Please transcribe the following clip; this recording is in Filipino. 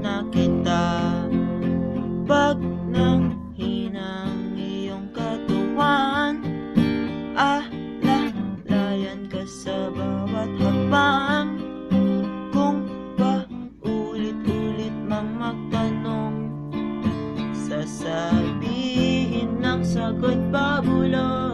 na kita. Pag nang hinang iyong katawan, alalayan ka sa bawat hakbang. Kung paulit-ulit mang magtanong, sasabihin ng sagot pabulong.